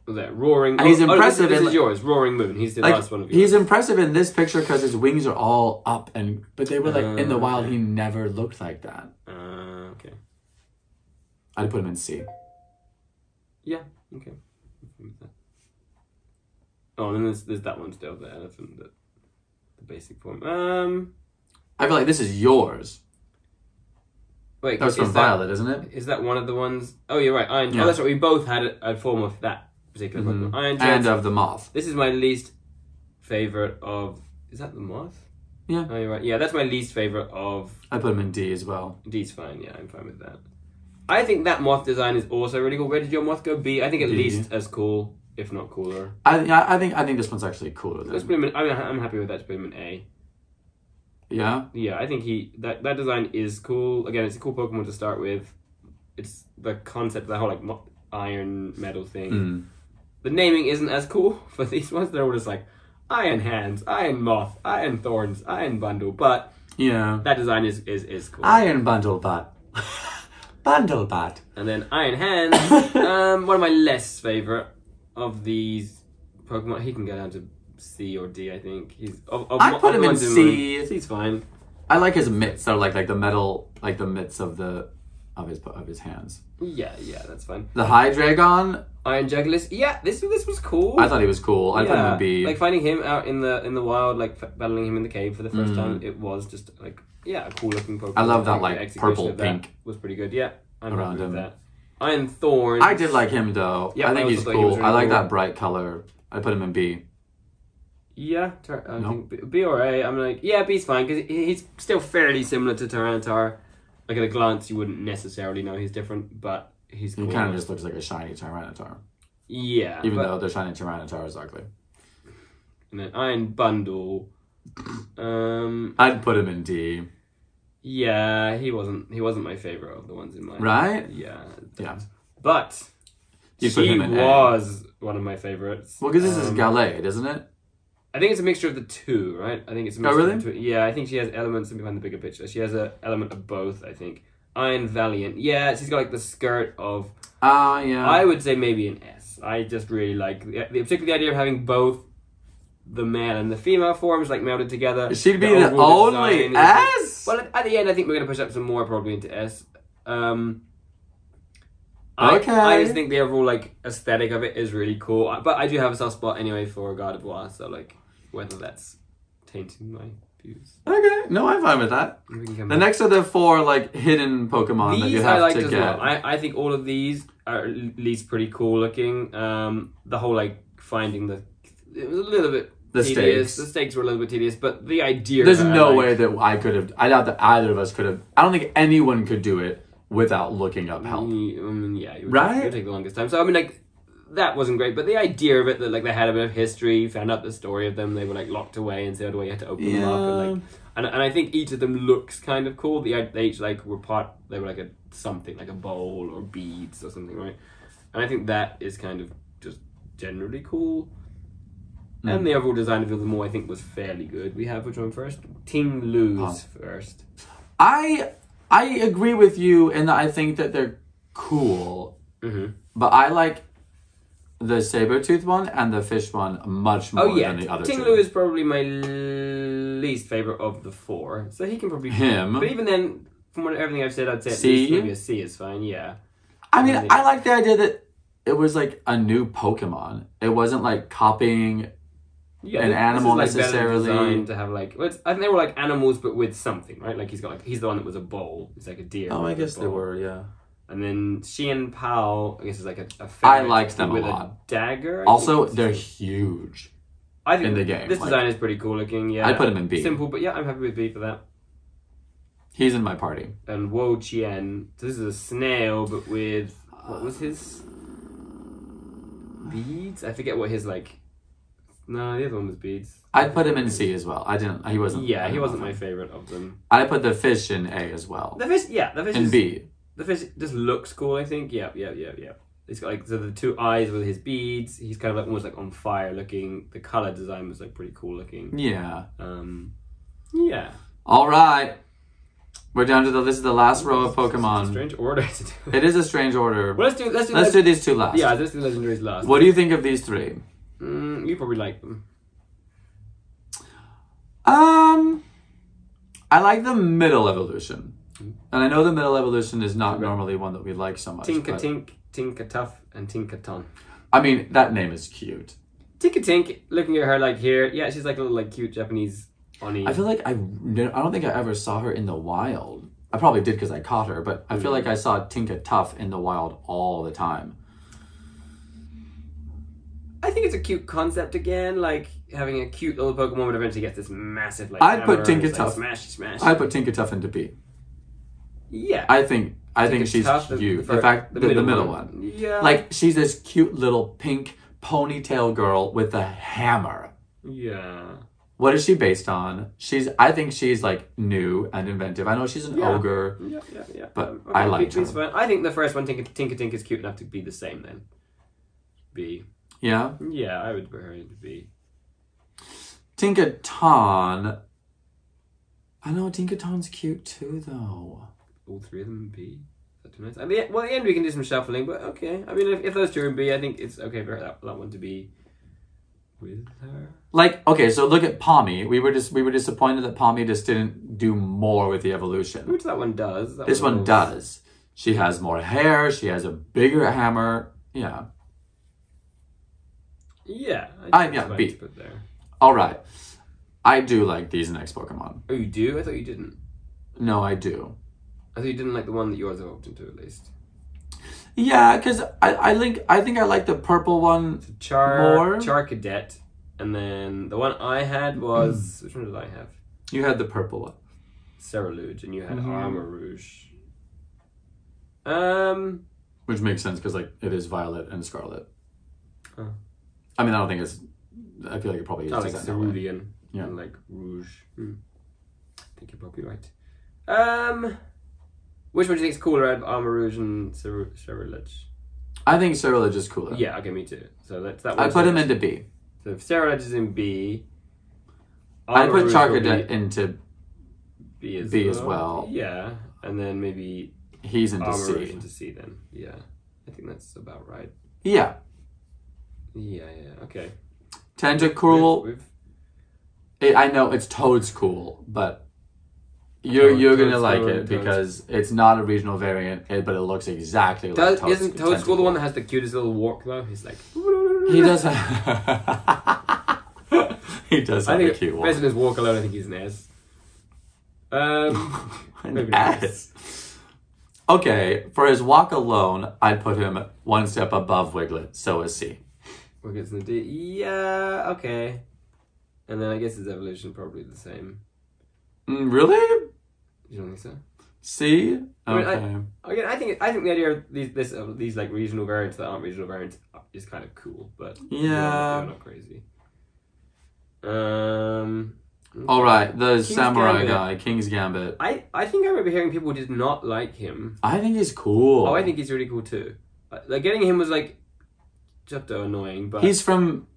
That Roaring... And he's impressive. This is yours, Roaring Moon. He's the last one of yours. He's impressive in this picture because his wings are all up, but they were like, in the wild, he never looked like that. Okay. I'd put him in C. Yeah, okay. Oh, and then there's that one still, the elephant, the basic form. I feel like this is yours. Wait, that was from Violet, isn't it? Is that one of the ones? Oh, you're right. Iron. Yeah. Oh, that's right. We both had a form of that particular Pokemon. Iron Jets. And of the Moth. This is my least favorite of... Is that the Moth? Yeah. Oh, you're right. Yeah, that's my least favorite of... I put him in D as well. D's fine. Yeah, I'm fine with that. I think that moth design is also really cool. Where did your moth go? B. I think at B. least as cool, if not cooler. I think this one's actually cooler. Let's put him in, I'm happy with that. To put him in A. Yeah. Yeah, I think that design is cool. Again, it's a cool Pokemon to start with. It's the concept, the whole like iron metal thing. The naming isn't as cool for these ones. They're all just like Iron Hands, Iron Moth, Iron Thorns, Iron Bundle. But yeah, that design is cool. Iron Bundle Bat. Bundle Bat. And then Iron Hands, one of my less favourite of these Pokemon. He can go down to C or D, I think. I put him in C. C's fine. I like his mitts. They're like the metal, like the mitts of his hands. Yeah, that's fine. The Hydreigon, Iron Jugulis. Yeah, this was cool. I thought he was cool. I put him in B. Like finding him out in the wild, like battling him in the cave for the first time. It was just like a cool looking Pokemon. I love that like purple pink was pretty good. Yeah, I'm around happy him. with that. Iron Thorns. I did like him though. Yeah, I think he's cool. I like that bright color. I put him in B. Yeah, I think B or A. I'm like, yeah, B's fine because he's still fairly similar to Tyranitar. Like at a glance, you wouldn't necessarily know he's different, but he's cool. He kind of just looks like a shiny Tyranitar. Yeah, even though the shiny Tyranitar is ugly. And then Iron Bundle. I'd put him in D. Yeah, he wasn't my favorite of the ones in mine. Right? Yeah. Yeah. But you put him in was one of my favorites. Well, because this is Gallade, isn't it? I think it's a mixture of the two, right? I think it's a mixture really? of the two. Yeah, I think she has elements behind the bigger picture. She has an element of both, I think. Iron Valiant. Yeah, she's got like the skirt of... yeah. I would say maybe an S. I just really like... particularly the idea of having both the male and the female forms like melded together. She'd be the only S? Well, at the end, I think we're going to push up some more probably into S. Okay. I just think the overall like aesthetic of it is really cool. But I do have a soft spot anyway for Gardevoir, so like whether that's tainting my views. Okay, no, I'm fine with that. The next are the 4 like hidden Pokemon that you have to get. Well. I think all of these are at least pretty cool looking. The whole like finding it was a little bit tedious. The stakes were a little bit tedious, but the idea. There's no way that I could have. I doubt that either of us could have. I don't think anyone could do it without looking up help. I mean, yeah, it would take the longest time. So I mean, like that wasn't great, but the idea of it that like they had a bit of history, found out the story of them, they were like locked away and sailed away, you had to open them up, and like, and I think each of them looks kind of cool. They each like they were like something like a bowl or beads or something, right? And I think that is kind of just generally cool. And the overall design of them all, I think, was fairly good. We have which one first? Ting Lu's first. I agree with you in that I think that they're cool, but I like the saber-tooth one and the fish one much more than the other two. Ting Lu is probably my least favorite of the 4, so he can probably him. But even then, from everything I've said, I'd say C? at least maybe a C is fine. Yeah. I mean, I like the idea that it was like a new Pokemon. It wasn't like copying an animal necessarily. Designed to have like, I think they were like animals, but with something, right? Like he's the one that was a bowl. It's like a deer. Oh, I guess they were, yeah. And then Chien-Pao, I guess, is like a I liked them with a lot. A dagger. Also, they're huge. I think in the game. This design is pretty cool looking. Yeah, I put him in B. Simple, but yeah, I'm happy with B for that. He's in my party. And Wo Chien. So this is a snail, but with what was his beads? I forget what his like. No, the other one was beads. I put him in C as well. He wasn't. Yeah, he wasn't my favorite of them. I put the fish in A as well. The fish in B. The fish just looks cool, I think. Yeah. He's got like the 2 eyes with his beads. He's kind of like almost like on fire looking. The color design was like pretty cool looking. Yeah. Yeah. All right. We're down to this is the last row of Pokemon. It's a strange order to do. It is a strange order. Well, let's do these 2 last. Yeah, let's do legendaries last. What do you think of these 3? You probably like them. I like the middle evolution. And I know the middle evolution is not normally one that we like so much. Tinka-Tink, Tinka-Tough, and Tinka-Ton. I mean, that name is cute. Tinka-Tink, looking at her like here, yeah, she's like a little like cute Japanese Oni. I feel like I don't think I ever saw her in the wild. I probably did because I caught her, but I feel like I saw Tinka-Tough in the wild all the time. I think it's a cute concept again, like having a cute little Pokemon would eventually get this massive like I'd put Tinka-Tough. Like, smash. I'd put Tinka-Tough into B. Yeah. I think I think she's cute. In fact, the middle one. Yeah. Like, she's this cute little pink ponytail girl with a hammer. Yeah. What is she based on? I think she's like new and inventive. I know she's an ogre. Yeah. But okay, I like her. Fine. I think the first one, Tinker Tink, is cute enough to be the same then. B. Yeah? Yeah, I would put her into B. Tinkaton. I know Tinkaton's cute too, though. All three of them in B. Is that too nice? At the end we can do some shuffling, but okay. I mean, if those two are in B, I think it's okay for that one to be with her. Like, okay, so look at Pommy. We were disappointed that Pommy just didn't do more with the evolution. Which that one does. This one does. She has more hair. She has a bigger hammer. Yeah. Yeah. B. To put there. All right. I do like these next Pokemon. Oh, you do? I thought you didn't. No, I do. I thought you didn't like the one that yours evolved into, at least. Yeah, because I think I like the purple one more. Charcadet. And then the one I had was... Which one did I have? You had the purple one. Ceruledge, and you had Armarouge. Which makes sense, because like it is Violet and Scarlet. Oh. I mean, I don't think it's... I feel like it probably is. I like Cerulean. Yeah. And like Rouge. I think you're probably right. Which one do you think is cooler out of Armarouge and Ceruledge? I think Ceruledge is cooler. Yeah, okay, me too. So that's that. I put him into B. So if Ceruledge is in B, I put Charcadet into B as well. Yeah, and then maybe he's into Armarouge C. into C then. Yeah, I think that's about right. Yeah. Yeah. Okay. Tentacruel. I know it's Toad's cool, but you're gonna like it because it's not a regional variant, but it looks exactly like Toad's. Isn't Toadstool the one that has the cutest little walk though? He's like he does have he does have a cute walk. Based on his walk alone, I think he's an S. An S. Okay, for his walk alone, I'd put him one step above Wiglet, so a C. Wiglet's in the D. Yeah, okay. And then I guess his evolution probably the same. Really? You don't think so? C? Okay. I think the idea of these like regional variants that aren't regional variants is kind of cool, but yeah, they're not crazy. Okay. All right, the King's samurai Gambit. guy, King's Gambit. I think I remember hearing people did not like him. I think he's cool. Oh, I think he's really cool too. Like getting him was like just annoying, but he's from.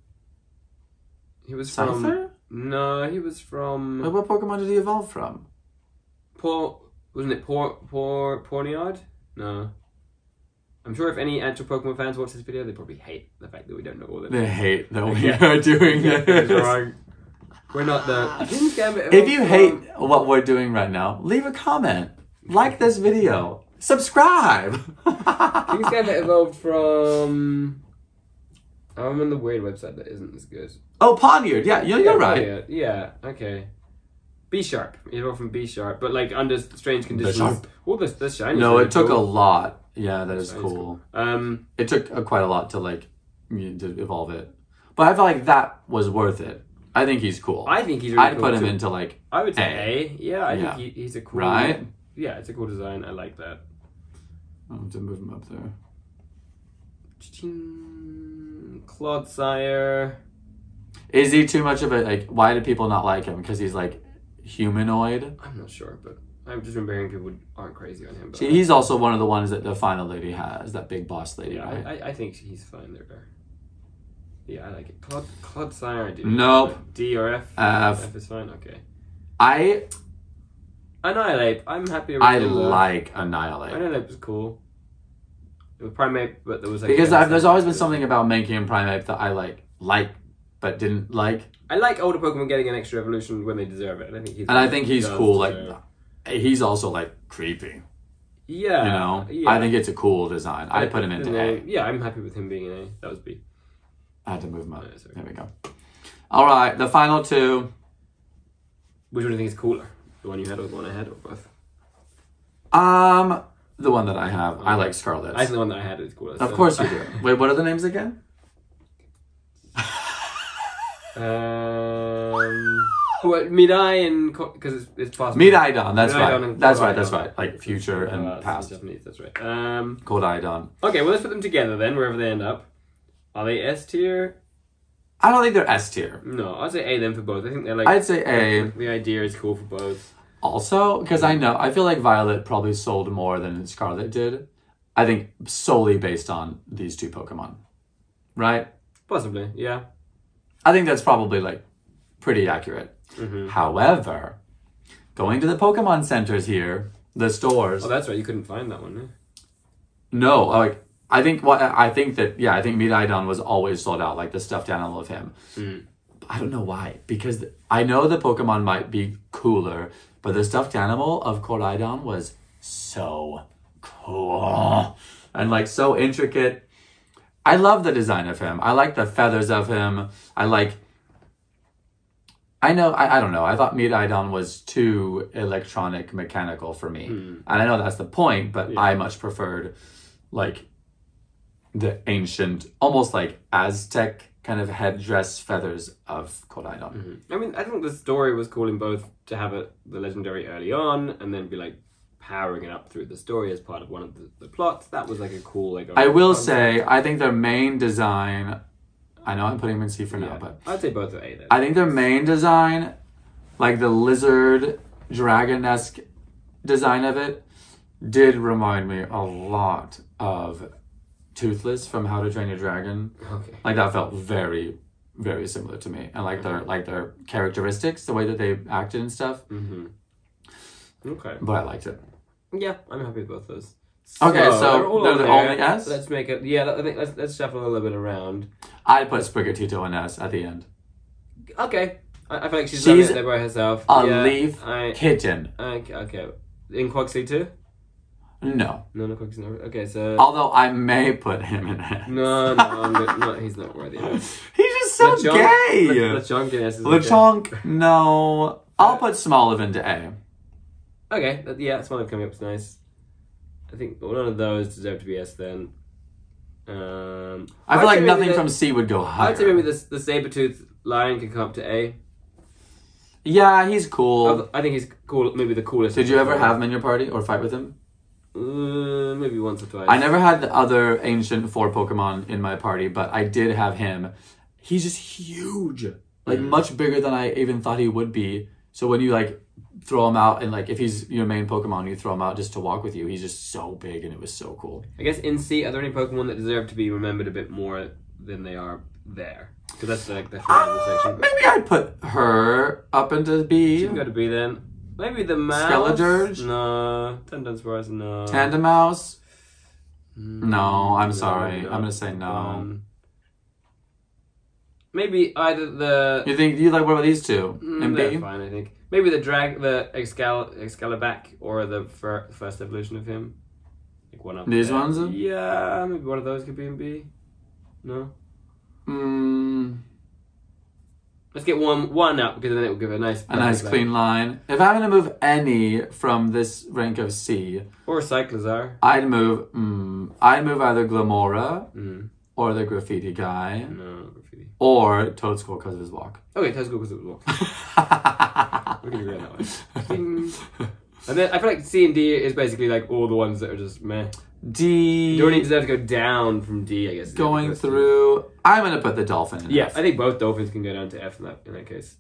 He was Cypher? from. No, he was from. What Pokemon did he evolve from? Wasn't it Porniard? No. I'm sure if any actual Pokemon fans watch this video, they probably hate the fact that we don't know all of it. They hate that we are doing this. Wrong. We're not the King's Gambit. If you hate what we're doing right now, leave a comment. Like this video. Subscribe. King's Gambit evolved from... I'm on the weird website that isn't as good. Oh, Poniard. Yeah, you're right. Poniard. Yeah, okay. B sharp. It evolved from B sharp, but like under strange conditions. Sharp. Oh, this shiny. No, really it took cool. a lot. Yeah, that is cool. Cool. It took quite a lot to like to evolve it, but I felt like that was worth it. I think he's cool. I think he's really I'd cool put him too. into like I would say A. Yeah, I think he's a cool. Right? Yeah, it's a cool design. I like that. To move him up there. Clodsire. Is he too much of a like? Why do people not like him? Because he's like humanoid. I'm not sure, but I'm just remembering people aren't crazy on him. But See, he's also one of the ones that the final lady has. That big boss lady. Yeah, right? I think he's fine there. Yeah, I like it. Clodsire, I do. Nope. D or F? F. F is fine, okay. Annihilape, I'm happy with him. like Annihilape. Annihilape was cool. It was Primate, but there was like... Because there's always been something about Mankey and Primate that I like, but didn't like. I like older Pokemon getting an extra evolution when they deserve it. I think he's cool. Like, he's also like creepy. Yeah. You know? Yeah. I think it's a cool design. I put him into A. Yeah, I'm happy with him being an A. That was B. I had to move him up. No, sorry. There we go. All right, the final two. Which one do you think is cooler? The one you had or the one I had or both? The one that I have. I like Scarlet. I think the one that I had is cooler. Of course you do. Wait, what are the names again? What, Midai and... Because it's past... Midaidon, that's Midaidon right. and That's right, Koraidon. that's right. Like future and past. Japanese, that's right. Koraidon. Okay, well, let's put them together then, wherever they end up. Are they S tier? I don't think they're S tier. No, I'd say A then for both. I think they're like... I'd say A. The idea is cool for both. Also, because I feel like Violet probably sold more than Scarlet did. I think solely based on these two Pokemon. Right? Possibly, yeah. I think that's probably like pretty accurate. Mm-hmm. However, going to the Pokemon centers here, the stores. Oh, that's right. You couldn't find that one, eh? No, like I think Midaidon was always sold out, like the stuffed animal of him. Mm. I don't know why, because I know the Pokemon might be cooler, but the stuffed animal of Koraidon was so cool and like so intricate. I love the design of him. I like the feathers of him. I don't know. I thought Midaidon was too electronic mechanical for me. And I know that's the point, but I much preferred like the ancient, almost like Aztec kind of headdress feathers of Koraidon. Mm-hmm. I mean, I think the story was cool in both to have the legendary early on and then be like powering it up through the story as part of one of the plots. That was like a cool like. I will say, I think their main design. I know I'm putting them in C for now, but I'd say both are A then. I think their main design, like the lizard dragon-esque design of it, did remind me a lot of Toothless from How to Train Your Dragon. Okay. Like that felt very, very similar to me, and like their characteristics, the way that they acted and stuff. Mm-hmm. Okay. But I liked it. Yeah, I'm happy with both those. Okay, so they're the only S? Let's make it. Yeah, I think let's shuffle a little bit around. I'd put Sprigatito in S at the end. Okay, I feel like she's done it there by herself. A leaf kitten. Okay. In Quaxley too? No. No, Quaxley. No. Okay, so. Although I may put him in S. No, he's not worthy of it. He's just so gay. Lechonk in S is Lechonk, no. I'll put Smoliv into A. Okay, Smoliv coming up is nice. I think one of those deserve to be S then. I feel like nothing from C would go higher. I'd say maybe the Sabertooth lion can come up to A. Yeah, he's cool. I think he's cool. Maybe the coolest. Did you ever have him in your party or fight with him? Maybe once or twice. I never had the other ancient 4 Pokemon in my party, but I did have him. He's just huge. Like much bigger than I even thought he would be. So when you like throw him out and like if he's your main Pokemon, you throw him out just to walk with you, he's just so big and it was so cool. I guess in C, are there any Pokemon that deserve to be remembered a bit more than they are there? Because that's like the final section. Maybe I'd put her up into B. She can go to B then. Maybe the mouse. Ceruledge? No. Dudunsparce? No. Tandemouse? No, I'm sorry. I'm gonna say no. Maybe either the. You think you like what about these two? In B? They're fine, I think. Maybe the Excalibac or the first evolution of him. Like one up. These there. ones? Yeah, maybe one of those could be in B. No. Let's get one up because then it will give a nice clean line. If I'm gonna move any from this rank of C, or Cyclizar, I'd move either Glamora or the graffiti guy. No, graffiti. Or Toadstool because of his walk. Okay, Toadstool because of his walk. We're gonna agree on that one. And then I feel like C and D is basically like all the ones that are just meh. D. You don't even deserve to go down from D, I guess. Going through. I'm gonna put the dolphin in F. I think both dolphins can go down to F in that case.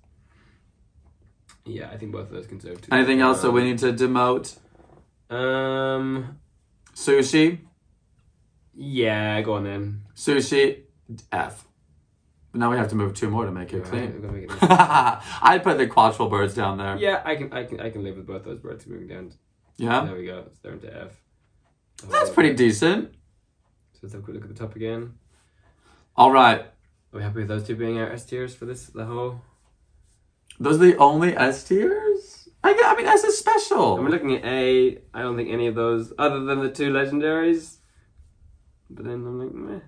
Yeah, I think both of those can deserve to. Anything else that we need to demote? Sushi. Yeah, go on then. Sushi, F. Now we have to move 2 more to make it clean. We're gonna make it I'd put the quadrille birds down there. Yeah, I can live with both those birds moving down. Yeah. There we go. They're into F. That's pretty decent. So let's have a quick look at the top again. All right. Are we happy with those two being our S tiers for this? The whole. Those are the only S tiers? I mean, S is special. And we're looking at A. I don't think any of those, other than the 2 legendaries. But then I'm like, meh.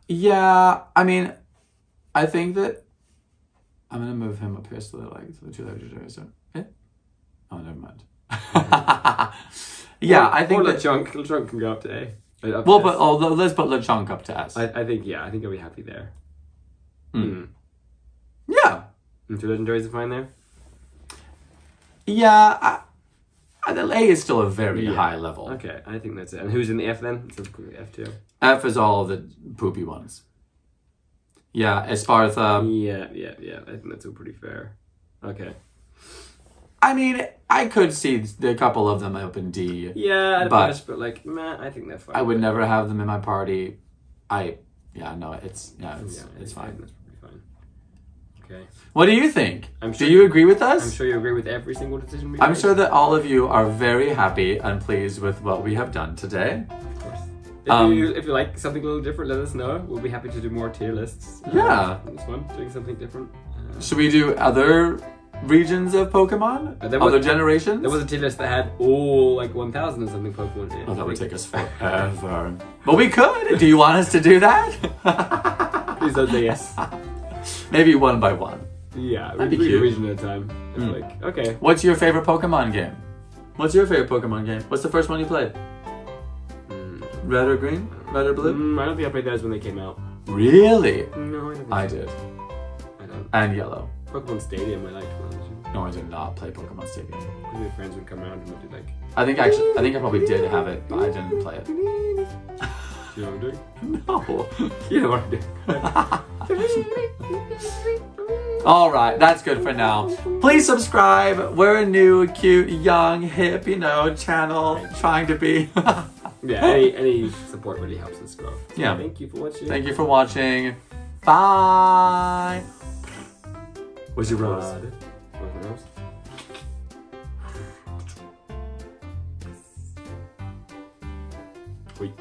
Yeah, I mean, I think that I'm gonna move him up here so that like the 2 legendaries are. Yeah. Oh, never mind. Yeah, I think that Lechonk can go up to A. Let's put Lechonk up to S. I think I'll be happy there. Yeah. And 2 legendaries are fine there? Yeah, the A is still a very high level. Okay, I think that's it. And who's in the F then? It's F2. F is all the poopy ones. Yeah, Espathra. Yeah. I think that's all pretty fair. Okay. I mean, I could see a couple of them up in D. Yeah, but like, meh, I think they're fine. I would never have them in my party. It's fine. That's pretty fine. Okay. What do you think? Sure do you agree with us? I'm sure you agree with every single decision we made. I'm sure that all of you are very happy and pleased with what we have done today. Of course. If you like something a little different, let us know. We'll be happy to do more tier lists. Yeah. It's fun doing something different. Should we do other regions of Pokemon? Other generations? There was a tier list that had all like 1,000 and something Pokemon in it. Oh, that would take us forever. But we could. Do you want us to do that? Please don't say yes. Maybe one by one. Yeah, that'd be cute. cute. Region at a time. Like, okay. What's your favorite Pokemon game? What's your favorite Pokemon game? What's the first one you played? Red or green? Red or blue? I don't think I played those when they came out. Really? No, I don't think I so. did. I don't. And yellow. Pokemon Stadium, I liked one. No, I did not play Pokemon Stadium. My friends would come around and would do like... I think I probably did have it, but I didn't play it. You know what I'm doing? No. You know what I'm doing. Alright, that's good for now. Please subscribe. We're a new, cute, young, hip, channel trying to be. Yeah, any support really helps us grow. So yeah. Thank you for watching. Thank you for watching. Bye. Where's your rose? Where's my rose? Wait.